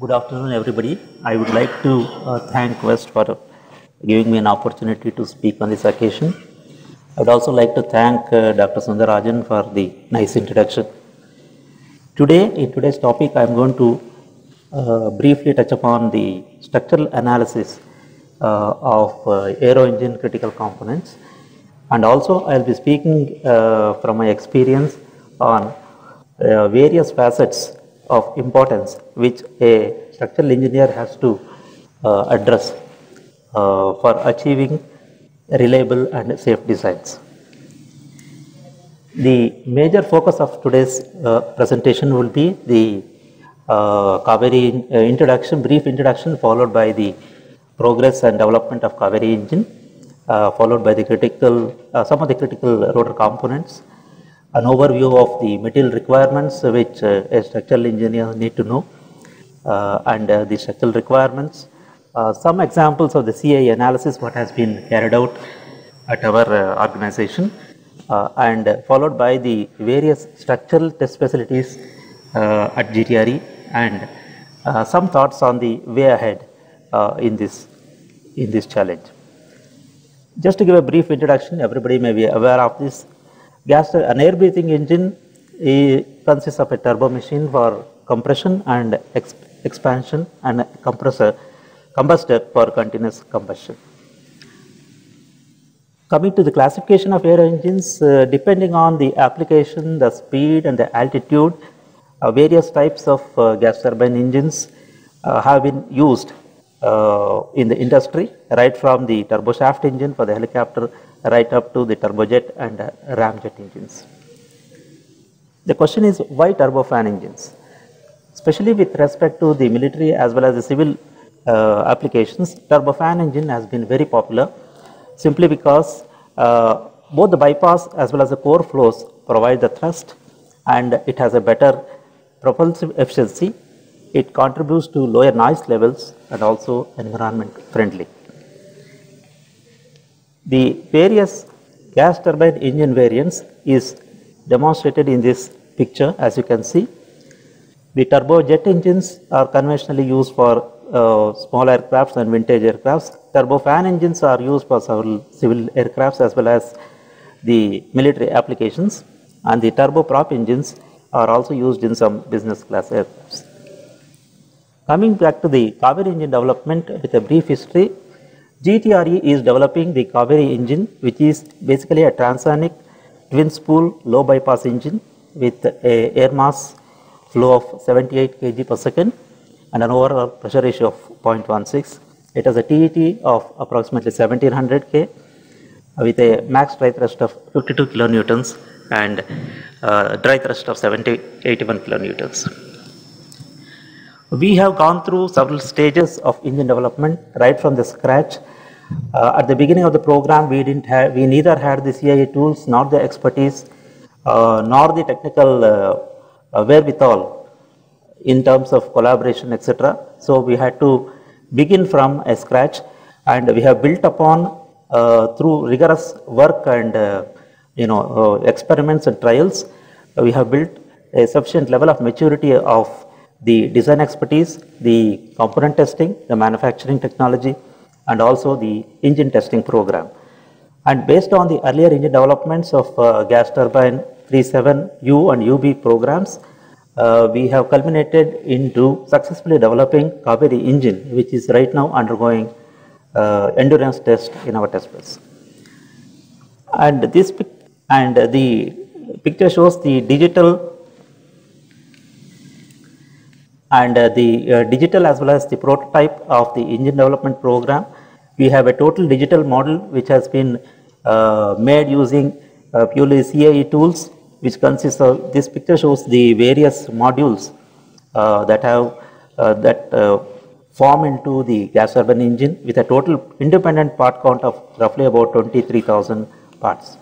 Good afternoon, everybody. I would like to thank West for giving me an opportunity to speak on this occasion. I would also like to thank Dr. Sundarajan for the nice introduction. Today, in today's topic, I am going to briefly touch upon the structural analysis of aero engine critical components, and also I will be speaking from my experience on various facets of importance which a structural engineer has to address for achieving reliable and safe designs. The major focus of today's presentation will be the Kaveri introduction, brief introduction, followed by the progress and development of Kaveri engine, followed by the some of the critical rotor components, an overview of the material requirements which a structural engineer need to know, and the structural requirements, some examples of the CAE analysis what has been carried out at our organization, and followed by the various structural test facilities at GTRE, and some thoughts on the way ahead in this challenge. Just to give a brief introduction, everybody may be aware of this. An air breathing engine consists of a turbo machine for compression and expansion, and a combustor for continuous combustion. Coming to the classification of air engines, depending on the application, the speed and the altitude, various types of gas turbine engines have been used in the industry, right from the turboshaft engine for the helicopter right up to the turbojet and ramjet engines. The question is, why turbofan engines? Especially with respect to the military as well as the civil applications, turbofan engine has been very popular simply because both the bypass as well as the core flows provide the thrust, and it has a better propulsive efficiency. It contributes to lower noise levels and also environment friendly. The various gas turbine engine variants is demonstrated in this picture. As you can see, the turbojet engines are conventionally used for small aircrafts and vintage aircrafts. Turbofan engines are used for several civil aircrafts as well as the military applications, and the turboprop engines are also used in some business class aircrafts. Coming back to the Kaveri engine development with a brief history, GTRE is developing the Kaveri engine, which is basically a transonic twin spool low bypass engine with a air mass flow of 78 kg per second and an overall pressure ratio of 0.16. It has a TET of approximately 1700 K with a max dry thrust of 52 kilonewtons and dry thrust of 81 kilonewtons. We have gone through several stages of engine development right from the scratch. At the beginning of the program, we neither had the CAE tools, nor the expertise, nor the technical wherewithal in terms of collaboration, etc. So we had to begin from a scratch, and we have built upon through rigorous work and experiments and trials. We have built a sufficient level of maturity of the design expertise, the component testing, the manufacturing technology, and also the engine testing program. And based on the earlier engine developments of gas turbine 37U and UB programs, we have culminated into successfully developing Kaveri engine, which is right now undergoing endurance test in our test beds. And the picture shows the digital as well as the prototype of the engine development program. We have a total digital model which has been made using purely CAE tools, which consists of, this picture shows the various modules that form into the gas turbine engine with a total independent part count of roughly about 23,000 parts.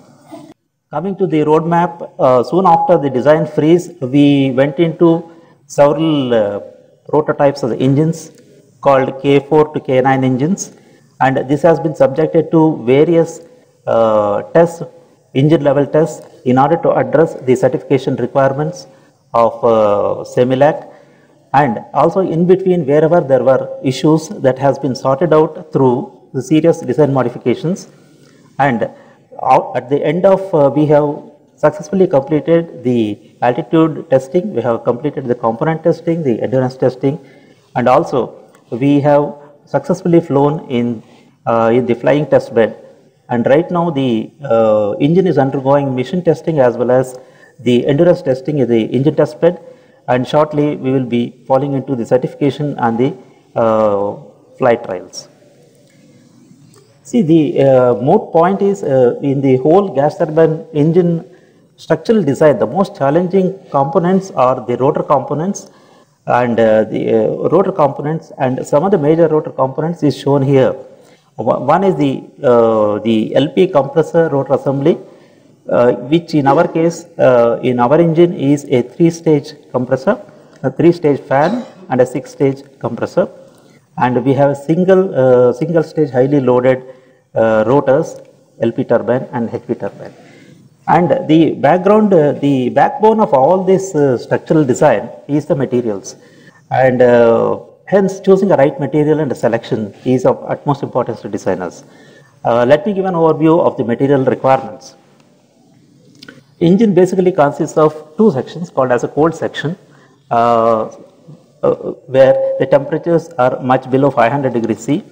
Coming to the roadmap, soon after the design freeze, we went into several prototypes of the engines called K4 to K9 engines, and this has been subjected to various tests, engine level tests, in order to address the certification requirements of CEMILAC and also in between wherever there were issues that has been sorted out through the serious design modifications, and at the end of we have successfully completed the altitude testing, we have completed the component testing, the endurance testing, and also we have successfully flown in the flying test bed, and right now the engine is undergoing mission testing as well as the endurance testing in the engine test bed, and shortly we will be falling into the certification and the flight trials. See, the moot point is in the whole gas turbine engine structural design, the most challenging components are the rotor components, and rotor components, and some of the major rotor components is shown here. One is the LP compressor rotor assembly, which in our case, in our engine is a 3-stage compressor, a 3-stage fan and a 6-stage compressor, and we have a single stage highly loaded rotors, LP turbine and HP turbine. And the background, the backbone of all this structural design is the materials, and hence choosing the right material and the selection is of utmost importance to designers. Let me give an overview of the material requirements. Engine basically consists of 2 sections called as a cold section, where the temperatures are much below 500 degrees C,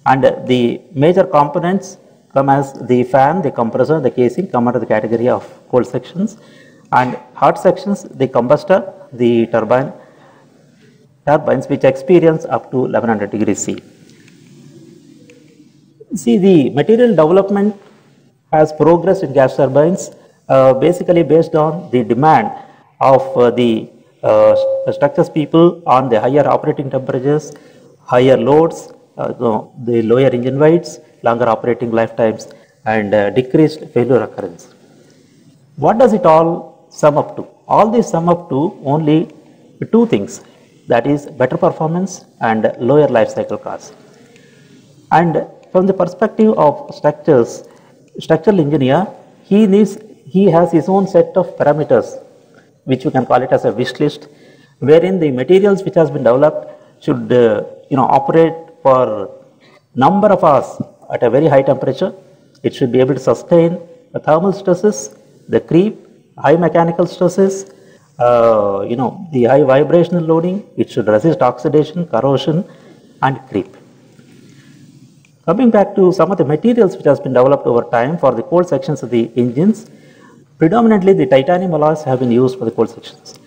and the major components come as the fan, the compressor, the casing come under the category of cold sections, and hot sections, the combustor, the turbines which experience up to 1100 degrees C. See, the material development has progressed in gas turbines basically based on the demand of the structures people on the higher operating temperatures, higher loads, the lower engine weights, longer operating lifetimes, and decreased failure occurrence. What does it all sum up to? All this sum up to only 2 things, that is better performance and lower life cycle costs. And from the perspective of structural engineer, he has his own set of parameters, which you can call it as a wish list, wherein the materials which has been developed should operate for number of hours at a very high temperature. It should be able to sustain the thermal stresses, the creep, high mechanical stresses, the high vibrational loading. It should resist oxidation, corrosion, and creep. Coming back to some of the materials which has been developed over time for the cold sections of the engines, predominantly the titanium alloys have been used for the cold sections.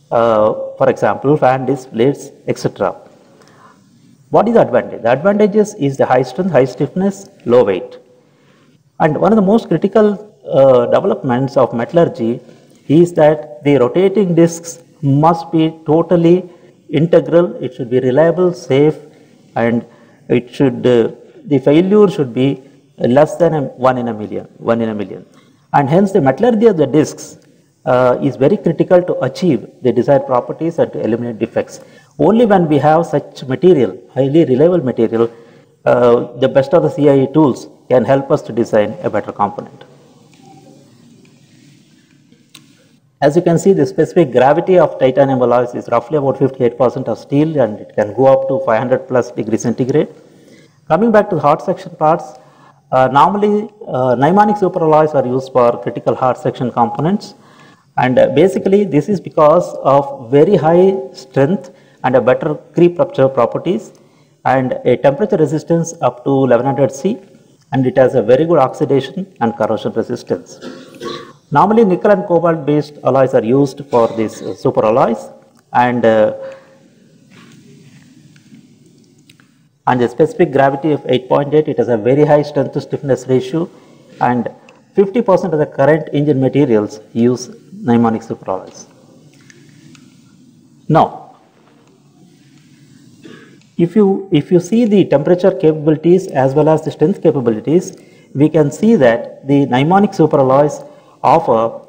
For example, fan disc blades, etc. What is the advantage? The advantages is the high strength, high stiffness, low weight. And one of the most critical developments of metallurgy is that the rotating discs must be totally integral, it should be reliable, safe, and it should, the failure should be less than 1 in a million. And hence the metallurgy of the discs is very critical to achieve the desired properties and to eliminate defects. Only when we have such material, highly reliable material, the best of the CIE tools can help us to design a better component. As you can see, the specific gravity of titanium alloys is roughly about 58% of steel, and it can go up to 500 plus degrees centigrade. Coming back to the hot section parts, normally Nimonic superalloys are used for critical hot section components, and basically this is because of very high strength and a better creep rupture properties and a temperature resistance up to 1100 C, and it has a very good oxidation and corrosion resistance. Normally nickel and cobalt based alloys are used for these superalloys, and the specific gravity of 8.8, it has a very high strength to stiffness ratio, and 50% of the current engine materials use Nimonic superalloys. Now, if you see the temperature capabilities as well as the strength capabilities, we can see that the Nimonic superalloys offer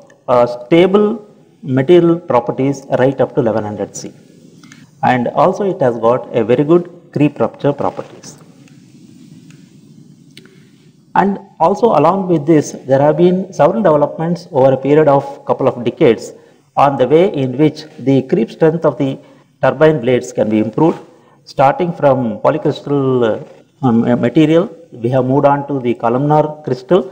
stable material properties right up to 1100 C, and also it has got a very good creep rupture properties. And also along with this, there have been several developments over a period of couple of decades on the way in which the creep strength of the turbine blades can be improved. Starting from polycrystal material, we have moved on to the columnar crystal,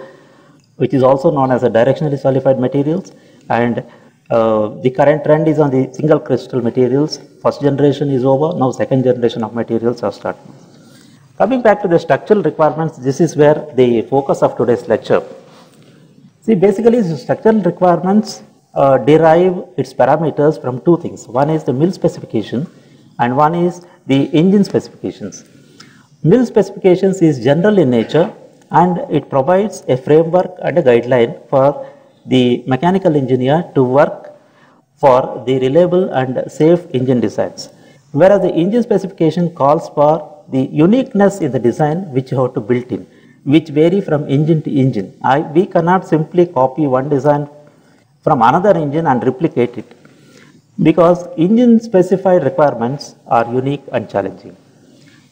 which is also known as a directionally solidified materials, and the current trend is on the single crystal materials. First generation is over, now second generation of materials are starting. Coming back to the structural requirements, this is where the focus of today's lecture. See, basically the structural requirements derive its parameters from two things. One is the mill specification and one is the engine specifications. Mill specifications is general in nature and it provides a framework and a guideline for the mechanical engineer to work for the reliable and safe engine designs. Whereas the engine specification calls for the uniqueness in the design which you have to build in, which vary from engine to engine. We cannot simply copy one design from another engine and replicate it, because engine specified requirements are unique and challenging.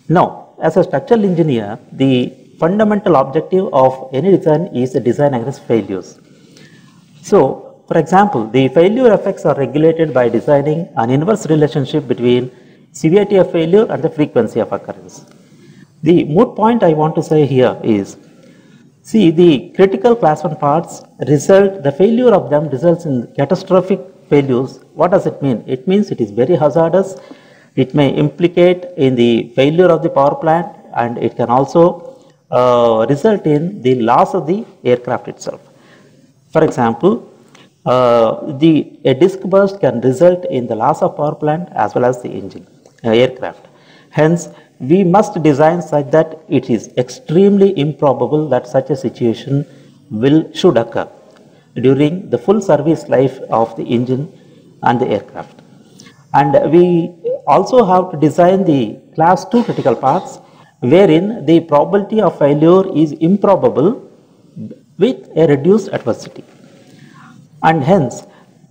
Now, as a structural engineer, the fundamental objective of any design is the design against failures. So, for example, the failure effects are regulated by designing an inverse relationship between severity of failure and the frequency of occurrence. The moot point I want to say here is, see, the critical class 1 parts the failure of them results in catastrophic failures. What does it mean? It means it is very hazardous. It may implicate in the failure of the power plant, and it can also result in the loss of the aircraft itself. For example, a disc burst can result in the loss of power plant as well as the engine, aircraft. Hence, we must design such that it is extremely improbable that such a situation should occur during the full service life of the engine and the aircraft. And we also have to design the class 2 critical parts, wherein the probability of failure is improbable with a reduced adversity. And hence,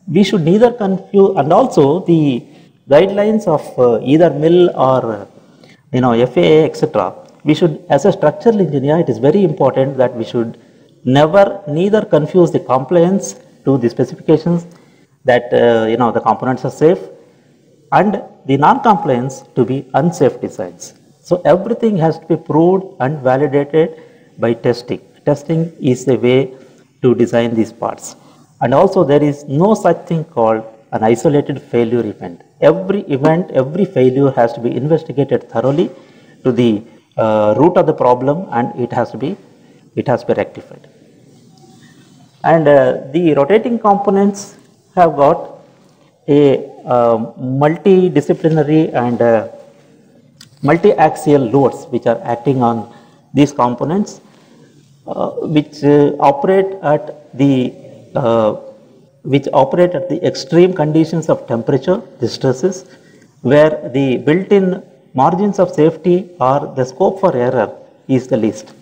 we should neither confuse, and also the guidelines of either MIL or FAA, etc. We should, as a structural engineer, it is very important that we should neither confuse the compliance to the specifications that the components are safe, and the non-compliance to be unsafe designs. So everything has to be proved and validated by testing. Testing is the way to design these parts. And also there is no such thing called an isolated failure event. Every failure has to be investigated thoroughly to the root of the problem, and it has to be rectified. And the rotating components have got a multidisciplinary and multi-axial loads which are acting on these components, which operate at the extreme conditions of temperature, the stresses, where the built-in margins of safety or the scope for error is the least.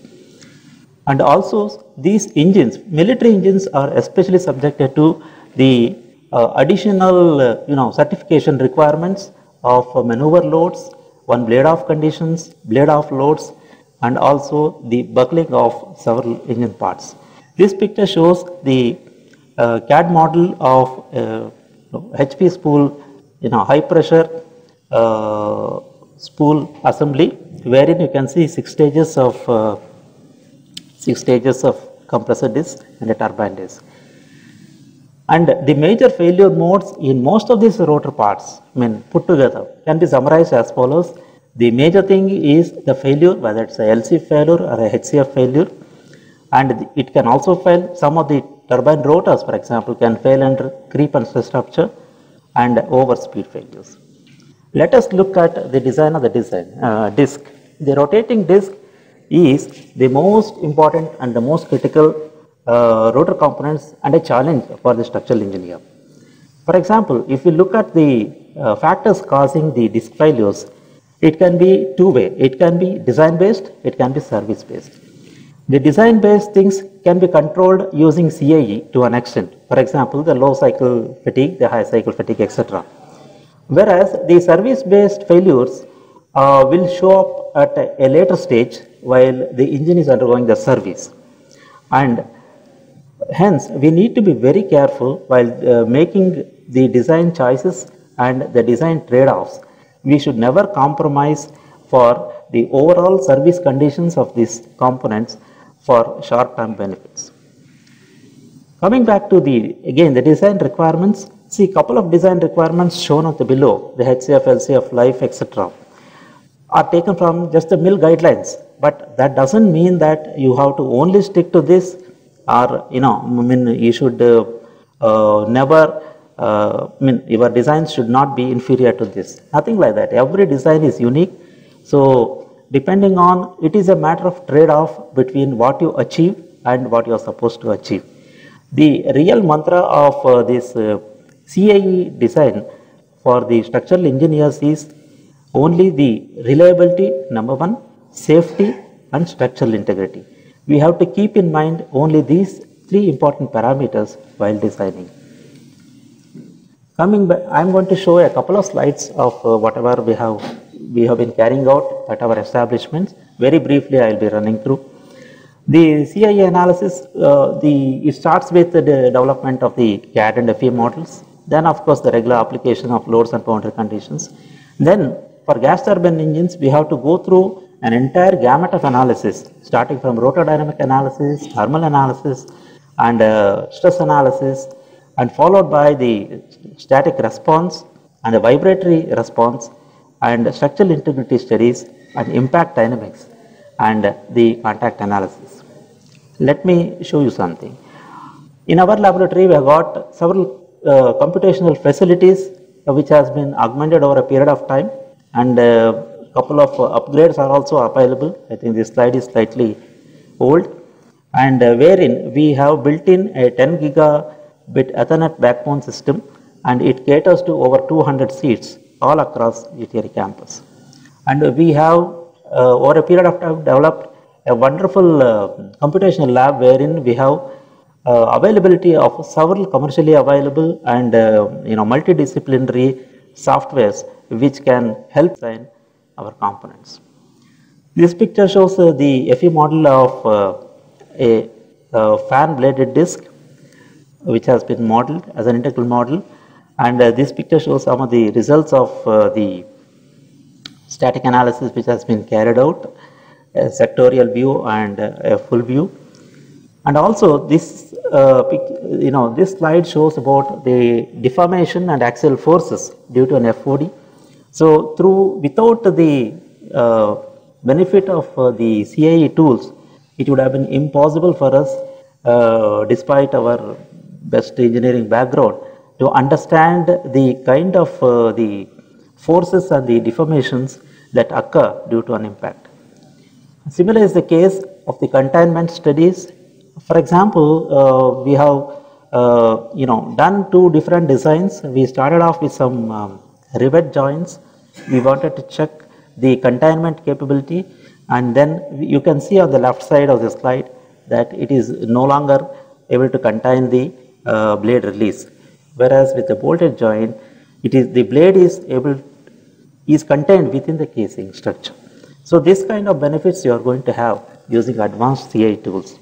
And also these engines, military engines, are especially subjected to the additional certification requirements of maneuver loads, one blade off conditions, blade off loads, and also the buckling of several engine parts. This picture shows the CAD model of HP spool, high pressure spool assembly, wherein you can see six stages of compressor disc and a turbine disc. And the major failure modes in most of these rotor parts, put together, can be summarized as follows. The major thing is the failure, whether it's a LC failure or a HCF failure, and it can also fail. Some of the turbine rotors, for example, can fail under creep and stress rupture and overspeed failures. Let us look at the design of the disc. The rotating disc is the most important and the most critical rotor components and a challenge for the structural engineer. For example, if we look at the factors causing the disc failures, it can be two-way. It can be design based, it can be service based. The design based things can be controlled using CAE to an extent. For example, the low cycle fatigue, the high cycle fatigue, etc. Whereas the service based failures will show up at a later stage while the engine is undergoing the service. And hence, we need to be very careful while making the design choices and the design trade-offs, we should never compromise for the overall service conditions of these components for short-term benefits. Coming back to again the design requirements, see couple of design requirements shown on the below, the HCF, LCF, life, etc. are taken from just the mill guidelines, but that doesn't mean that you have to only stick to this, or you should never, your designs should not be inferior to this. Nothing like that. Every design is unique. So depending on, it is a matter of trade-off between what you achieve and what you are supposed to achieve. The real mantra of this CAE design for the structural engineers is only the reliability, number one, safety and structural integrity. We have to keep in mind only these three important parameters while designing. Coming back, I am going to show a couple of slides of whatever we have been carrying out at our establishments. Very briefly, I will be running through. The CAE analysis, it starts with the development of the CAD and FE models. Then, of course, the regular application of loads and boundary conditions. Then, for gas turbine engines, we have to go through an entire gamut of analysis, starting from rotordynamic analysis, thermal analysis, and stress analysis, and followed by the static response and the vibratory response, and structural integrity studies, and impact dynamics, and the contact analysis. Let me show you something. In our laboratory, we have got several computational facilities which has been augmented over a period of time, and a couple of upgrades are also available. I think this slide is slightly old, and wherein we have built in a 10 gigabit Ethernet backbone system, and it caters to over 200 seats all across UTRI campus. And we have over a period of time developed a wonderful computational lab wherein we have availability of several commercially available and multidisciplinary softwares which can help design our components. This picture shows the FE model of a fan bladed disc which has been modeled as an integral model, and this picture shows some of the results of the static analysis which has been carried out, a sectorial view and a full view. And also this this slide shows about the deformation and axial forces due to an FOD. So without the benefit of the CAE tools, it would have been impossible for us, despite our best engineering background, to understand the kind of the forces and the deformations that occur due to an impact. Similar is the case of the containment studies. For example, we have done two different designs. We started off with some rivet joints. We wanted to check the containment capability, and then you can see on the left side of the slide that it is no longer able to contain the blade release, whereas with the bolted joint, the blade is contained within the casing structure. So this kind of benefits you are going to have using advanced CAE tools.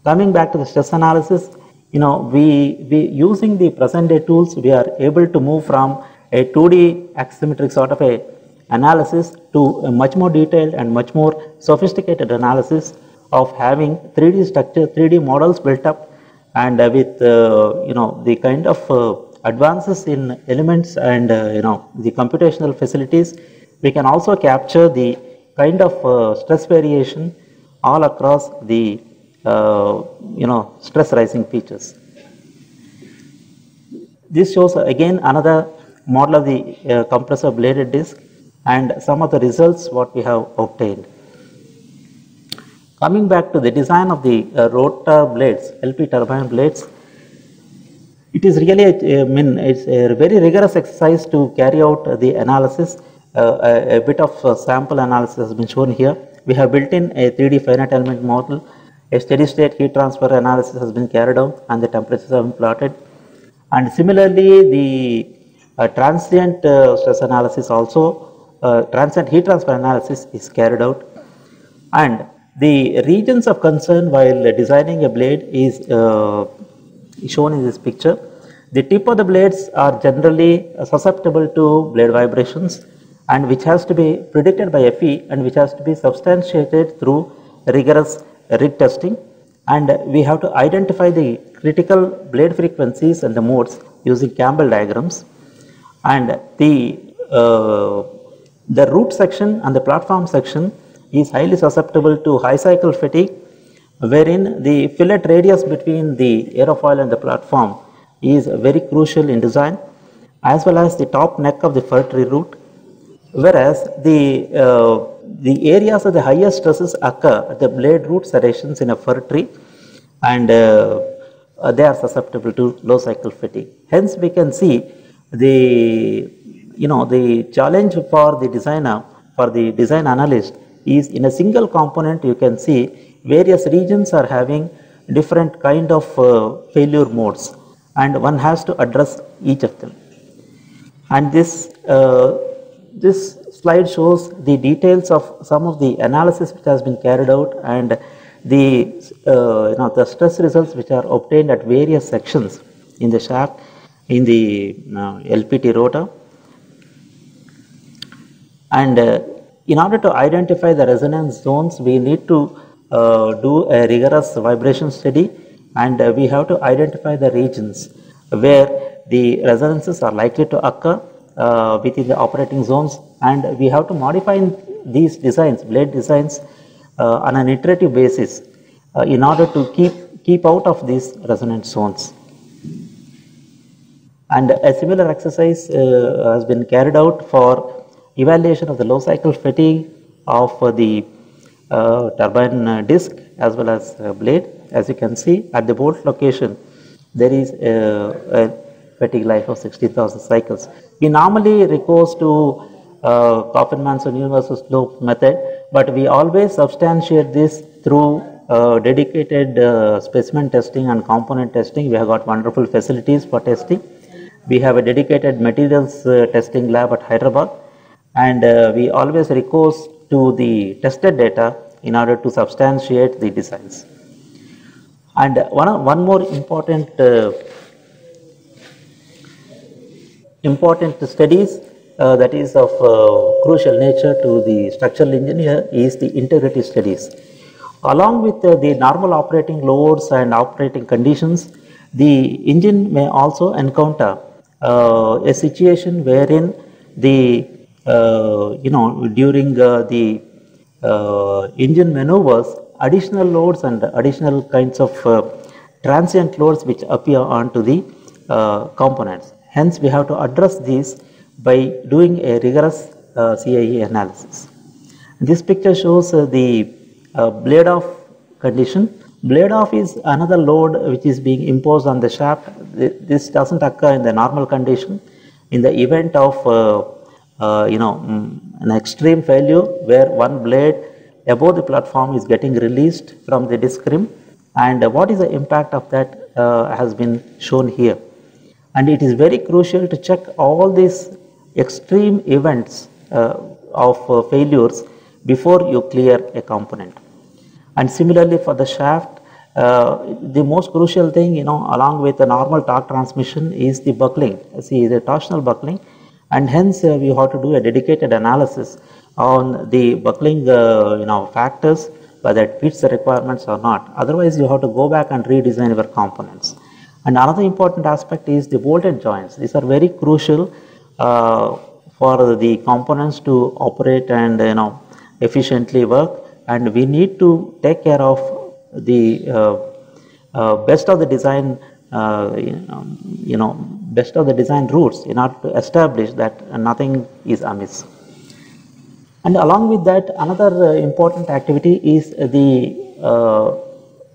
Coming back to the stress analysis, we using the present day tools, we are able to move from a 2D axisymmetric sort of a analysis to a much more detailed and much more sophisticated analysis of having 3D structure, 3D models built up, and with the kind of advances in elements and the computational facilities, we can also capture the kind of stress variation all across the stress rising features. This shows again another model of the compressor bladed disc and some of the results what we have obtained. Coming back to the design of the rotor blades, LP turbine blades, it is really it's a very rigorous exercise to carry out the analysis. A bit of sample analysis has been shown here. We have built in a 3D finite element model. A steady state heat transfer analysis has been carried out and the temperatures have been plotted. And similarly, the transient stress analysis also, transient heat transfer analysis is carried out. And the regions of concern while designing a blade is shown in this picture. The tip of the blades are generally susceptible to blade vibrations, and which has to be predicted by FE and which has to be substantiated through rigorous rig testing. And we have to identify the critical blade frequencies and the modes using Campbell diagrams. And the root section and the platform section is highly susceptible to high cycle fatigue, wherein the fillet radius between the aerofoil and the platform is very crucial in design, as well as the top neck of the fir tree root, whereas the areas of the highest stresses occur at the blade root serrations in a fir tree, and they are susceptible to low cycle fatigue. Hence, we can see the challenge for the designer, for the design analyst, is in a single component you can see various regions are having different kind of failure modes, and one has to address each of them. And this slide shows the details of some of the analysis which has been carried out, and the stress results which are obtained at various sections in the shaft, in the LPT rotor. And in order to identify the resonance zones, we need to do a rigorous vibration study, and we have to identify the regions where the resonances are likely to occur within the operating zones, and we have to modify these designs, blade designs, on an iterative basis in order to keep out of these resonance zones. And a similar exercise has been carried out for evaluation of the low cycle fatigue of the turbine disc as well as blade. As you can see, at the bolt location there is a fatigue life of 16,000 cycles. We normally recourse to Kaufman-Manson universal slope method, but we always substantiate this through dedicated specimen testing and component testing. We have got wonderful facilities for testing. We have a dedicated materials testing lab at Hyderabad, and we always recourse to the tested data in order to substantiate the designs. And one more important studies that is of crucial nature to the structural engineer is the integrity studies. Along with the normal operating loads and operating conditions, the engine may also encounter a situation wherein the during the engine maneuvers, additional loads and additional kinds of transient loads which appear onto the components. Hence, we have to address these by doing a rigorous CIE analysis. This picture shows the blade off condition. Blade off is another load which is being imposed on the shaft. This doesn't occur in the normal condition. In the event of an extreme failure where one blade above the platform is getting released from the disc rim, and what is the impact of that has been shown here. And it is very crucial to check all these extreme events of failures before you clear a component. And similarly for the shaft, the most crucial thing, along with the normal torque transmission is the buckling. See, the torsional buckling, and hence we have to do a dedicated analysis on the buckling factors, whether it fits the requirements or not. Otherwise, you have to go back and redesign your components. And another important aspect is the bolted joints. These are very crucial for the components to operate and efficiently work, and we need to take care of the best of the design best of the design routes in order to establish that nothing is amiss. And along with that, another important activity is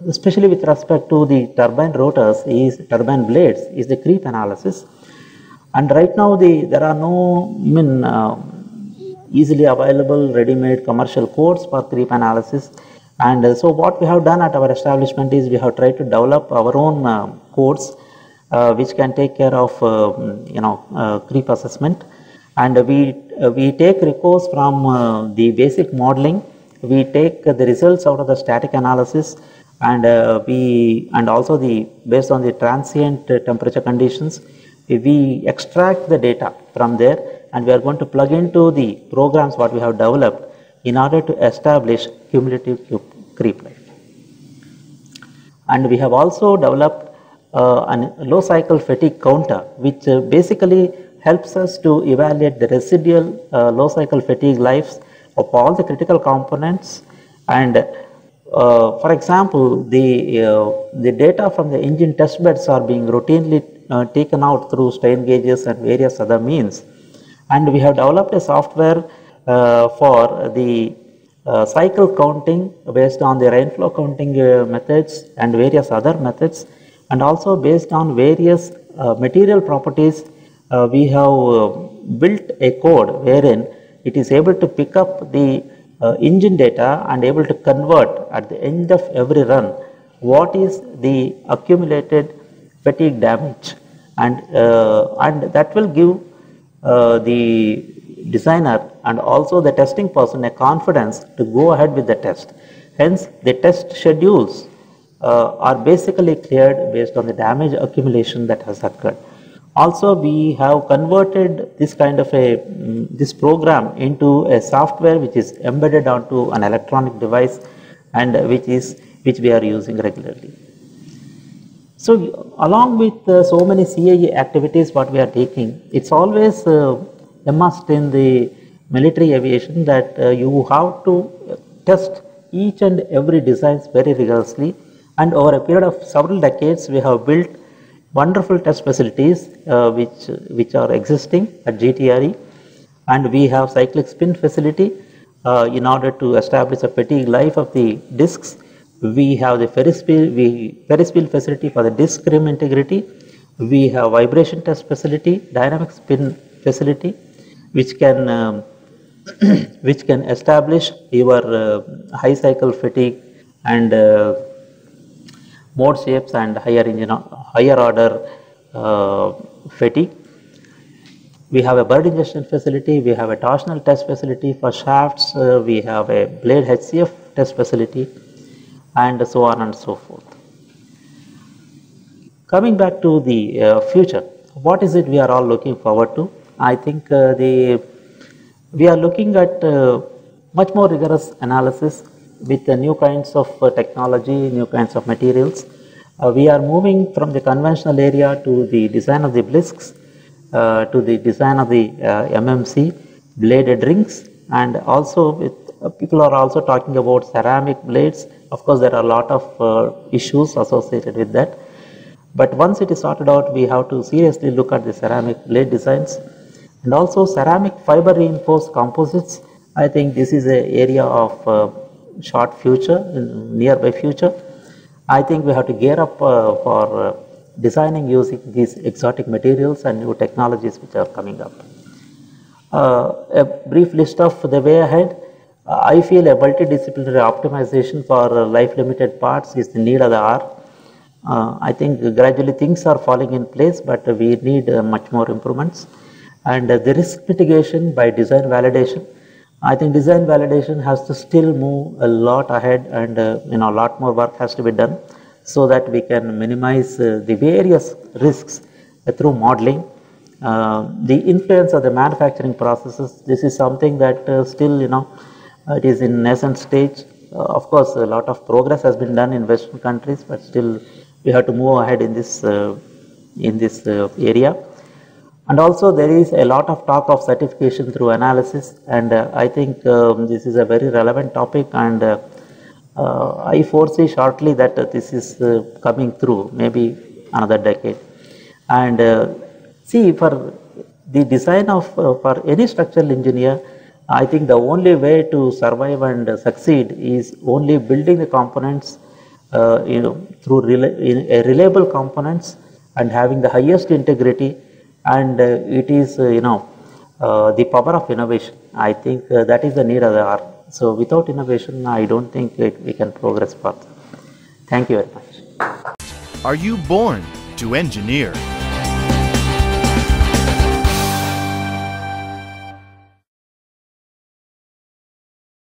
especially with respect to the turbine rotors, turbine blades, is the creep analysis. And right now there are no easily available ready-made commercial codes for creep analysis. And so what we have done at our establishment is we have tried to develop our own codes which can take care of creep assessment. And we take recourse from the basic modeling. We take the results out of the static analysis, and also based on the transient temperature conditions, we extract the data from there, and we are going to plug into the programs what we have developed in order to establish cumulative creep life. And we have also developed a low cycle fatigue counter, which basically helps us to evaluate the residual low cycle fatigue lives of all the critical components. And for example, the data from the engine test beds are being routinely taken out through strain gauges and various other means. And we have developed a software for the cycle counting based on the rainflow counting methods and various other methods, and also based on various material properties. We have built a code wherein it is able to pick up the engine data and able to convert at the end of every run what is the accumulated fatigue damage, and that will give the designer and also the testing person a confidence to go ahead with the test. Hence, the test schedules are basically cleared based on the damage accumulation that has occurred. Also, we have converted this kind of this program into a software which is embedded onto an electronic device, and which we are using regularly. So, along with so many CAE activities what we are taking, it's always a must in the military aviation that you have to test each and every designs very rigorously, and over a period of several decades we have built wonderful test facilities which are existing at GTRE, and we have cyclic spin facility in order to establish a fatigue life of the discs. We have the Ferris wheel facility for the disc rim integrity. We have vibration test facility, dynamic spin facility, which can which can establish your high cycle fatigue and mode shapes and higher order fatigue. We have a bird ingestion facility, we have a torsional test facility for shafts, we have a blade HCF test facility, and so on and so forth. Coming back to the future, what is it we are all looking forward to? I think we are looking at much more rigorous analysis with new kinds of technology, new kinds of materials. We are moving from the conventional area to the design of the blisks, to the design of the MMC, bladed rings, and also people are also talking about ceramic blades. Of course, there are a lot of issues associated with that. But once it is sorted out, we have to seriously look at the ceramic blade designs, and also ceramic fiber reinforced composites. I think this is an area of short future, nearby future. I think we have to gear up for designing using these exotic materials and new technologies which are coming up. A brief list of the way ahead. I feel a multidisciplinary optimization for life limited parts is the need of the hour. I think gradually things are falling in place, but we need much more improvements. And the risk mitigation by design validation. I think design validation has to still move a lot ahead, and a lot more work has to be done so that we can minimize the various risks through modeling. The influence of the manufacturing processes, this is something that still it is in nascent stage. Of course, a lot of progress has been done in Western countries, but still we have to move ahead in this area. And also there is a lot of talk of certification through analysis, and I think this is a very relevant topic, and I foresee shortly that this is coming through, maybe another decade. And see, for the design of for any structural engineer, I think the only way to survive and succeed is only building the components through reliable components and having the highest integrity, and it is the power of innovation. I think that is the need of the hour. So without innovation, I don't think we can progress further. Thank you very much. Are you born to engineer?